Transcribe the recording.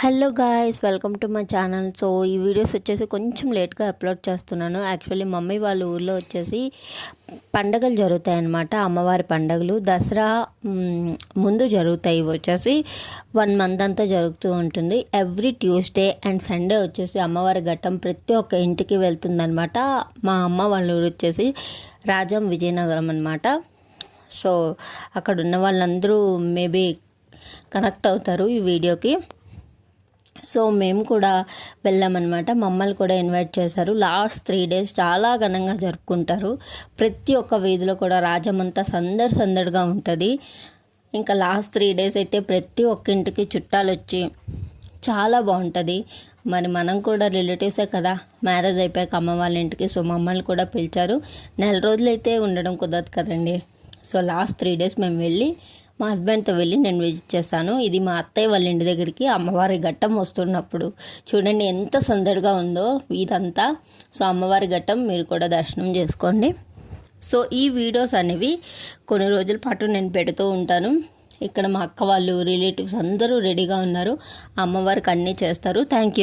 Hello guys, welcome to my channel. So ఈ videos వచ్చేసి కొంచెం లేట్గా అప్లోడ్ చేస్తున్నాను. యాక్చువల్లీ మమ్మీ వాళ్ళ ఊళ్ళో వచ్చేసి పండగలు జరుగుతాయి అన్నమాట. అమ్మవారి పండగలు దసరా ముందు జరుగుతాయి. ఇవి వచ్చేసి 1 మంత్ అంతా జరుగుతూ ఉంటుంది. ఎవ్రీ ట్యూస్డే అండ్ సండే వచ్చేసి అమ్మవారి ఘట్టం ప్రతి ఒక్క ఇంటికి వెళ్తుందనమాట. మా అమ్మ వాళ్ళ ఊరు వచ్చేసి రాజం విజయనగరం అనమాట. సో అక్కడ ఉన్న వాళ్ళందరూ మేబీ కనెక్ట్ అవుతారు ఈ వీడియోకి. సో మేము కూడా వెళ్ళామన్నమాట. మమ్మల్ని కూడా ఇన్వైట్ చేశారు. లాస్ట్ 3 days చాలా ఘనంగా జరుపుకుంటారు. ప్రతి ఒక్క వీధిలో కూడా రాజమంతా సందడిగా ఉంటుంది. ఇంకా లాస్ట్ 3 days అయితే ప్రతి ఒక్క ఇంటికి చుట్టాలు వచ్చి చాలా బాగుంటుంది. మరి మనం కూడా రిలేటివ్సే కదా, మ్యారేజ్ అయిపోయాక అమ్మ వాళ్ళ ఇంటికి. సో మమ్మల్ని కూడా పిలిచారు. 4 రోజులు అయితే ఉండడం కుదరదు కదండి. సో లాస్ట్ 3 days మేము వెళ్ళి మా హస్బెండ్తో వెళ్ళి నేను విజిట్ చేశాను. ఇది మా అత్తయ్య వాళ్ళ ఇంటి దగ్గరికి అమ్మవారి ఘట్టం వస్తున్నప్పుడు చూడండి ఎంత సందడిగా ఉందో ఇదంతా. సో అమ్మవారి ఘట్టం మీరు కూడా దర్శనం చేసుకోండి. సో ఈ వీడియోస్ అనేవి కొన్ని రోజుల పాటు నేను పెడుతూ ఉంటాను. ఇక్కడ మా అక్క వాళ్ళు రిలేటివ్స్ అందరూ రెడీగా ఉన్నారు. అమ్మవారికి అన్నీ చేస్తారు. Thank you.